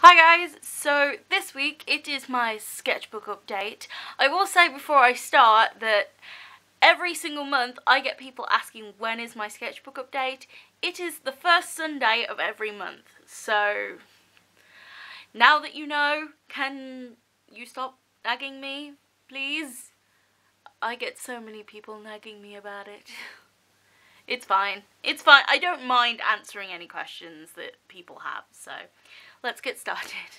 Hi guys, so this week it is my sketchbook update. I will say before I start that every single month I get people asking when is my sketchbook update. It is the first Sunday of every month, so now that you know, can you stop nagging me, please? I get so many people nagging me about it. It's fine. It's fine. I don't mind answering any questions that people have, so let's get started.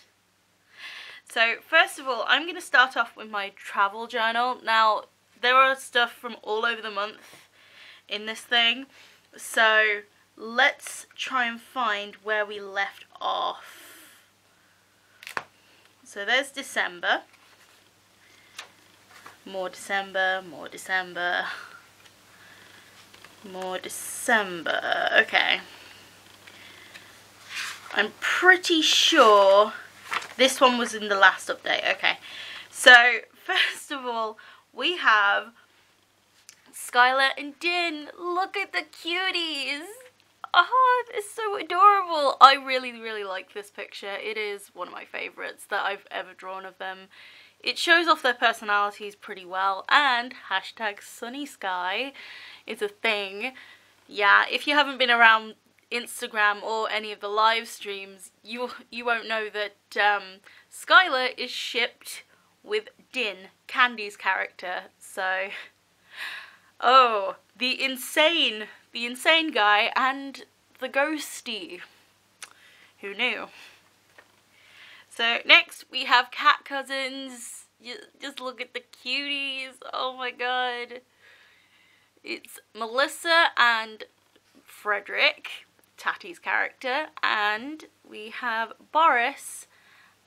So first of all, I'm going to start off with my travel journal. Now, there are stuff from all over the month in this thing, so let's try and find where we left off. So there's December. More December, more December. More December. Okay. I'm pretty sure this one was in the last update. Okay. So, first of all, we have Skylar and Din. Look at the cuties. Oh, they're so adorable. I really, really like this picture. It is one of my favourites that I've ever drawn of them. It shows off their personalities pretty well, and hashtag sunny sky is a thing. Yeah, if you haven't been around Instagram or any of the live streams, you won't know that Skylar is shipped with Din, Candy's character. So, oh, the insane guy and the ghosty. Who knew? So next we have cat cousins. Just look at the cuties. Oh my god. It's Melissa and Frederick, Tatty's character, and we have Boris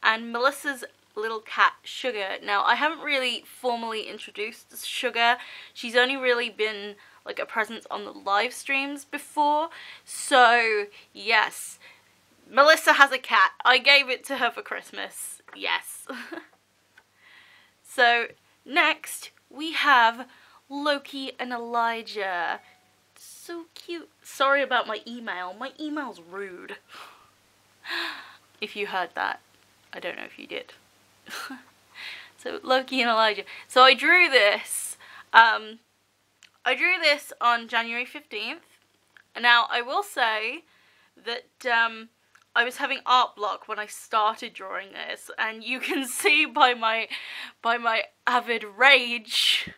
and Melissa's little cat, Sugar. Now, I haven't really formally introduced Sugar. She's only really been like a presence on the live streams before. So, yes. Melissa has a cat. I gave it to her for Christmas. Yes. So, next we have Loki and Elijah. So cute. Sorry about my email. My email's rude. If you heard that. I don't know if you did. So, Loki and Elijah. So, I drew this. I drew this on January 15th. Now, I will say that I was having art block when I started drawing this, and you can see by my avid rage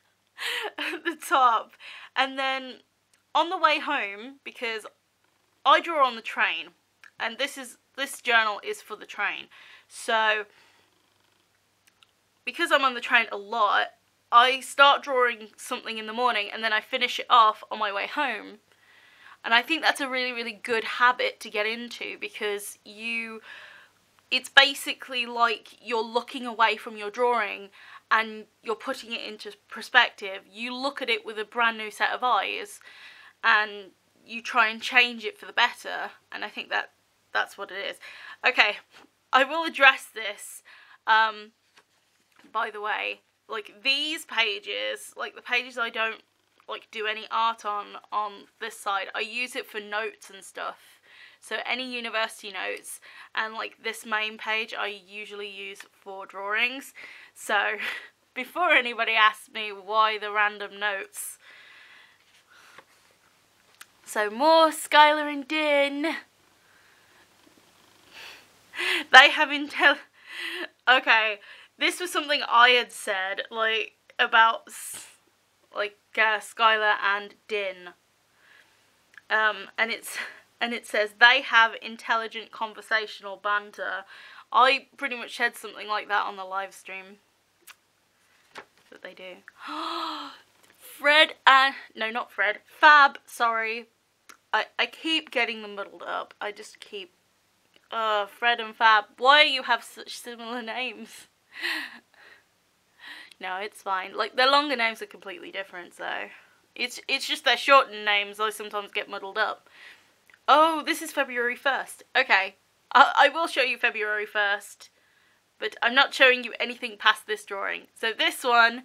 at the top. And then on the way home, because I draw on the train, and this journal is for the train, so because I'm on the train a lot, I start drawing something in the morning and then I finish it off on my way home. And I think that's a really, really good habit to get into, because it's basically like you're looking away from your drawing and you're putting it into perspective. You look at it with a brand new set of eyes and you try and change it for the better. And I think that's what it is. Okay, I will address this, by the way. Like, these pages, like the pages I don't like do any art on this side, I use it for notes and stuff. So any university notes, and like this main page I usually use for drawings. So before anybody asks me why the random notes. So more Skylar and Din. They have okay, this was something I had said, like, about Skylar and Din, and it says they have intelligent conversational banter. I pretty much said something like that on the live stream. That they do. Fred and no, not Fred. Fab. Sorry, I keep getting them muddled up. I just keep. Fred and Fab. Why you have such similar names? No, it's fine. Like, their longer names are completely different, so it's just their shortened names I sometimes get muddled up. Oh, this is February 1st. Okay, I will show you February 1st, but I'm not showing you anything past this drawing. So this one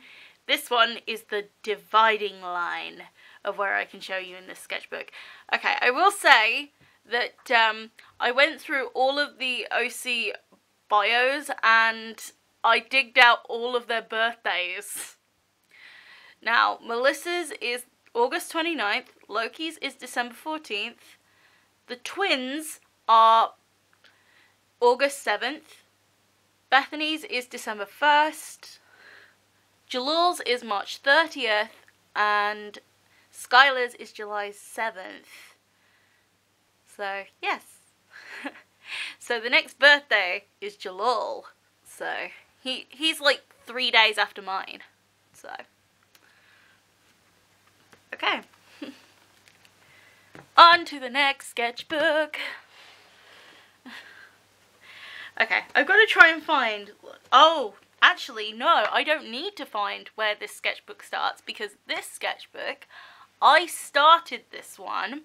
is the dividing line of where I can show you in this sketchbook. Okay, I will say that I went through all of the OC bios and I digged out all of their birthdays. Now, Melissa's is August 29th, Loki's is December 14th, the twins are August 7th, Bethany's is December 1st, Jalal's is March 30th, and Skylar's is July 7th. So, yes. So the next birthday is Jalal. So, he's like 3 days after mine. So, okay. On to the next sketchbook. Okay, I've got to try and find... Oh, actually, no, I don't need to find where this sketchbook starts, because this sketchbook, I started this one.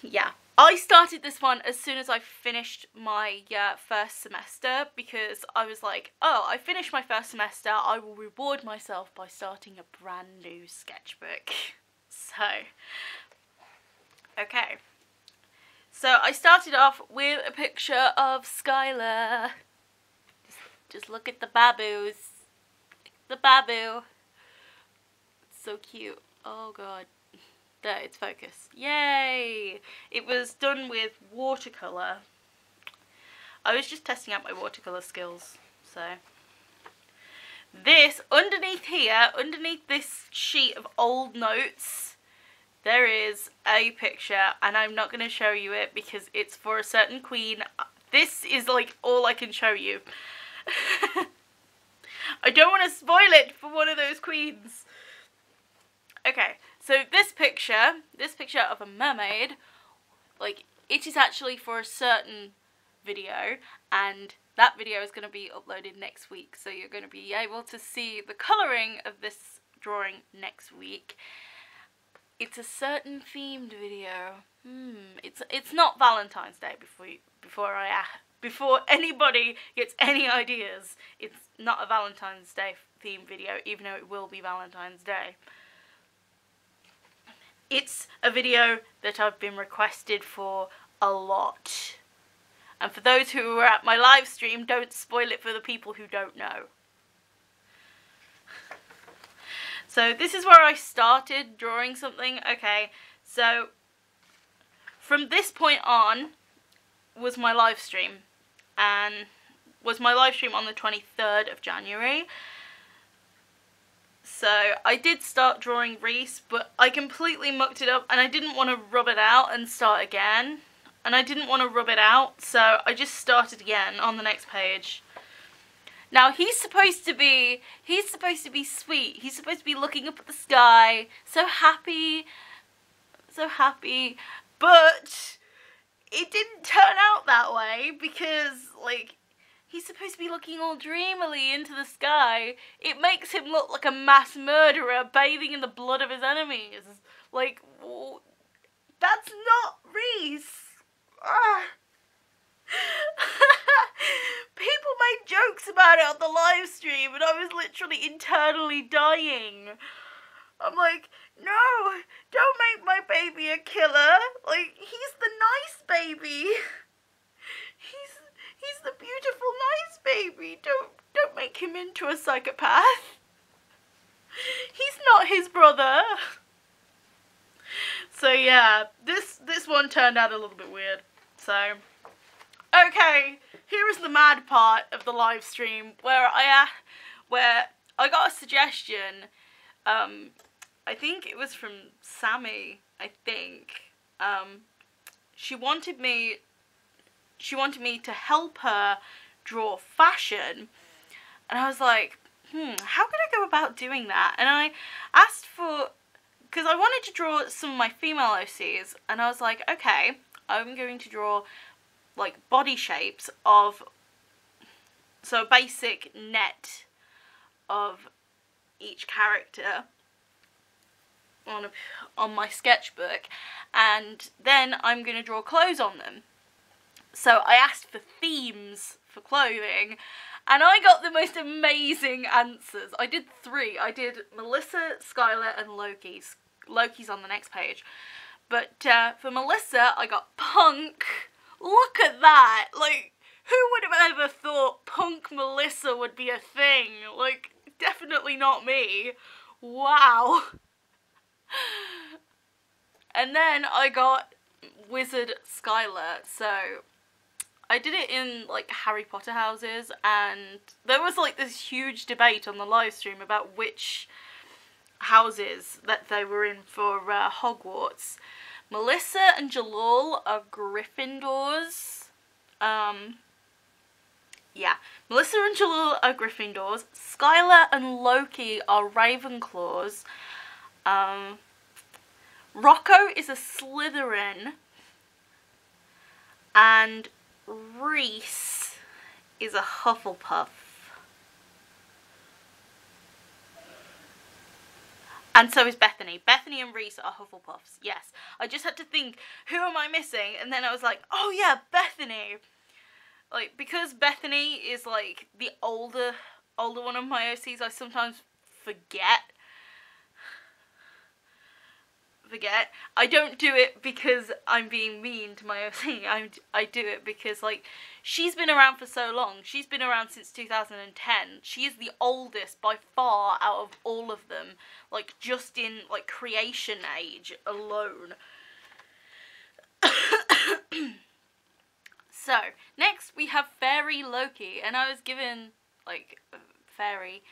Yeah, I started this one as soon as I finished my first semester, because I was like, oh, I finished my first semester, I will reward myself by starting a brand new sketchbook. So, okay. So I started off with a picture of Skylar. Just look at the baboos. The babu. It's so cute. Oh god. There, it's focused. Yay! It was done with watercolour. I was just testing out my watercolour skills. So, this, underneath here, underneath this sheet of old notes, there is a picture, and I'm not going to show you it because it's for a certain queen. This is like all I can show you. I don't want to spoil it for one of those queens. Okay, so this picture of a mermaid, like, it is actually for a certain video, and that video is going to be uploaded next week, so you're going to be able to see the colouring of this drawing next week. It's a certain themed video. It's not Valentine's Day before anybody gets any ideas. It's not a Valentine's Day themed video, even though it will be Valentine's Day. It's a video that I've been requested for a lot. And for those who were at my live stream, don't spoil it for the people who don't know. So this is where I started drawing something. Okay, so from this point on was my live stream, and was my live stream on the 23rd of January. So I did start drawing Reese, but I completely mucked it up and I didn't want to rub it out and start again. And I didn't want to rub it out, so I just started again on the next page. Now he's supposed to be sweet. He's supposed to be looking up at the sky, so happy, but it didn't turn out that way because, like, he's supposed to be looking all dreamily into the sky. It makes him look like a mass murderer bathing in the blood of his enemies. Like, that's not Reese. People made jokes about it on the live stream and I was literally internally dying. I'm like, no, don't make my baby a killer. Like, he's the nice baby. He's the beautiful nice baby. Don't make him into a psychopath. He's not his brother. So yeah, this one turned out a little bit weird. So, okay, here is the mad part of the live stream where I got a suggestion. I think it was from Sammy. I think she wanted me to help her draw fashion, and I was like, how can I go about doing that? And I asked for, because I wanted to draw some of my female OCs, and I was like, okay, I'm going to draw like body shapes of, so a basic net of each character on my sketchbook, and then I'm going to draw clothes on them. So I asked for themes for clothing, and I got the most amazing answers. I did 3. I did Melissa, Skylar, and Loki's. Loki's on the next page. But for Melissa, I got punk. Look at that. Like, Who would have ever thought Punk Melissa would be a thing? Like, definitely not me. Wow. And then I got Wizard Skylar, so I did it in like Harry Potter houses, and there was like this huge debate on the live stream about which houses that they were in for Hogwarts. Melissa and Jalal are Gryffindors. Yeah, Melissa and Jalal are Gryffindors. Skylar and Loki are Ravenclaws. Rocco is a Slytherin. And Reese is a Hufflepuff. And so is Bethany. Bethany and Reese are Hufflepuffs, yes. I just had to think, who am I missing? And then I was like, oh yeah, Bethany. Like, because Bethany is like the older one of my OCs, I sometimes forget. I don't do it because I'm being mean to my OC. I do it because, like, she's been around for so long. She's been around since 2010. She is the oldest by far out of all of them. Like, just in, like, creation age alone. So, next we have Fairy Loki. And I was given, like, fairy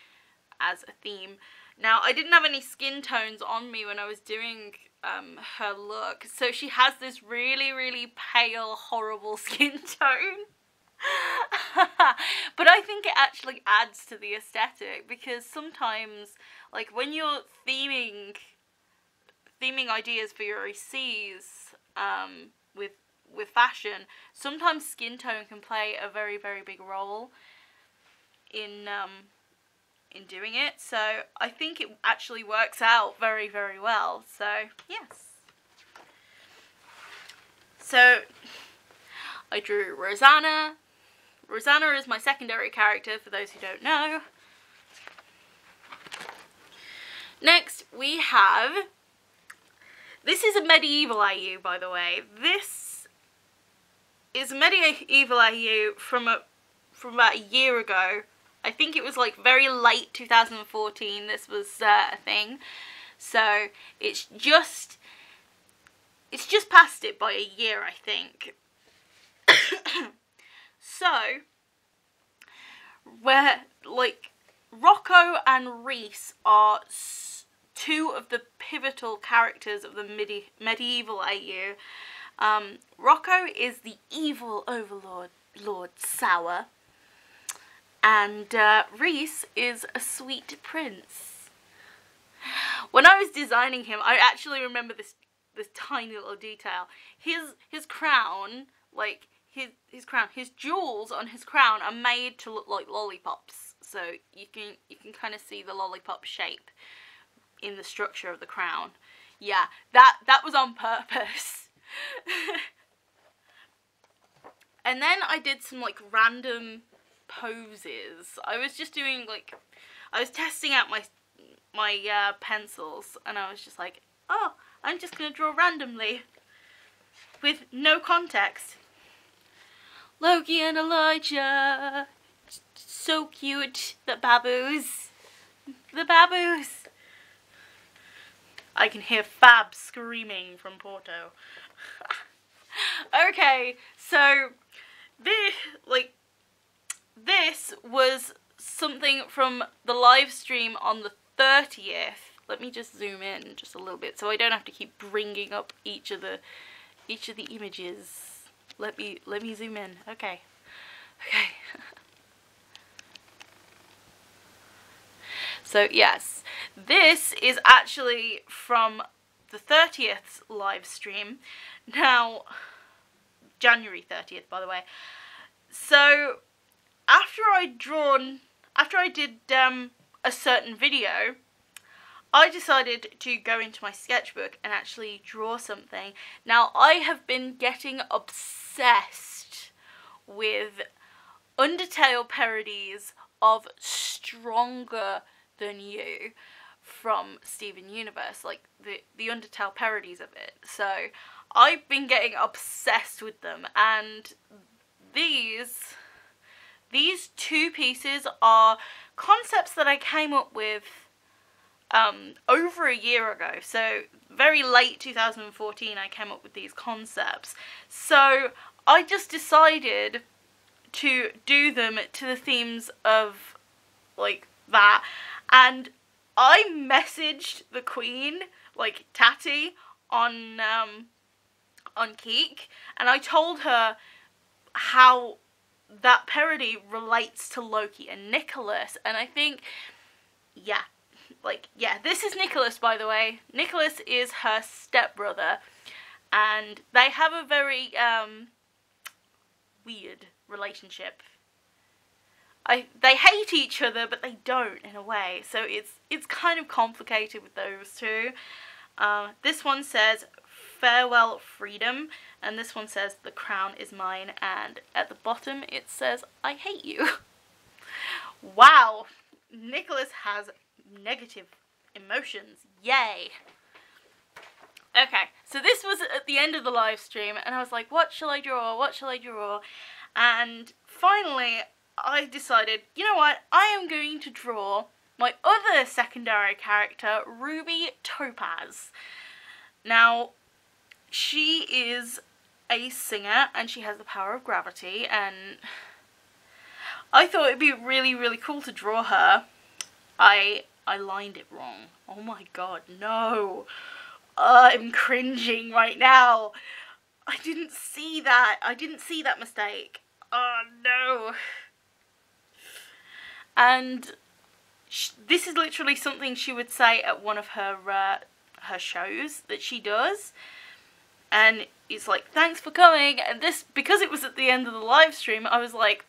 as a theme. Now, I didn't have any skin tones on me when I was doing her look, so she has this really, really pale, horrible skin tone. But I think it actually adds to the aesthetic, because sometimes, like, when you're theming ideas for your ECs with fashion, sometimes skin tone can play a very, very big role in doing it, so I think it actually works out very, very well, so yes. So I drew Rosanna. Rosanna is my secondary character, for those who don't know. Next we have, this is a medieval IU, by the way. This is a medieval IU from about a year ago. I think it was like very late 2014 this was a thing. So it's just past it by a year, I think. So, where, like, Rocco and Reese are two of the pivotal characters of the medieval AU. Rocco is the evil overlord, Lord Sour. And Reese is a sweet prince. When I was designing him, I actually remember this tiny little detail. His crown, like his crown, his jewels on his crown are made to look like lollipops. So you can kind of see the lollipop shape in the structure of the crown. Yeah, that was on purpose. And then I did some like random poses. I was just doing like, I was testing out my pencils, and I was just like, oh, I'm just gonna draw randomly with no context. Loki and Elijah, so cute. The baboos. I can hear Fab screaming from Porto. Okay, so this was something from the live stream on the 30th. Let me just zoom in just a little bit so I don't have to keep bringing up each of the images. Let me zoom in. Okay. So yes, this is actually from the 30th live stream. Now, January 30th, by the way. So after I did a certain video, I decided to go into my sketchbook and actually draw something. Now, I have been getting obsessed with Undertale parodies of Stronger Than You from Steven Universe, like the Undertale parodies of it. So I've been getting obsessed with them, and these these two pieces are concepts that I came up with over a year ago. So very late 2014 I came up with these concepts. So I just decided to do them to the themes of like that, and I messaged the Queen, like Tati, on Keek, and I told her how that parody relates to Loki and Nicholas, and I think, yeah, this is Nicholas, by the way. Nicholas is her stepbrother, and they have a very weird relationship. They hate each other, but they don't, in a way, so it's kind of complicated with those two. This one says, "Farewell, freedom," and this one says, "The crown is mine," and at the bottom it says, "I hate you." Wow, Nicholas has negative emotions. Yay. Okay, so this was at the end of the live stream, and I was like, what shall I draw? What shall I draw? And finally, I decided, you know what? I am going to draw my other secondary character, Ruby Topaz. Now, she is a singer, and she has the power of gravity, and I thought it'd be really, really cool to draw her. I lined it wrong. Oh my god, no. I'm cringing right now. I didn't see that. I didn't see that mistake. Oh no. And this is literally something she would say at one of her shows that she does. And it's like, "Thanks for coming." And this, because it was at the end of the live stream, I was like,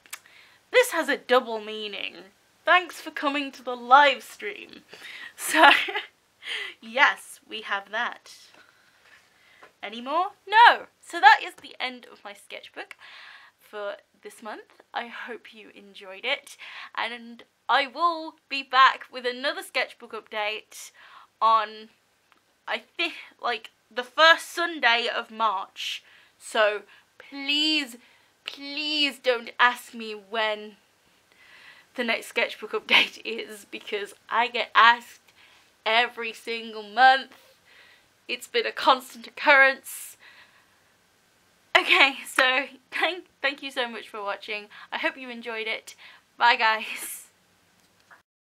this has a double meaning. Thanks for coming to the live stream. So, yes, we have that. Any more? No. So that is the end of my sketchbook for this month. I hope you enjoyed it, and I will be back with another sketchbook update on, I think, like the first Sunday of March. So please, please don't ask me when the next sketchbook update is, because I get asked every single month. It's been a constant occurrence. Okay, so thank you so much for watching. I hope you enjoyed it. Bye guys.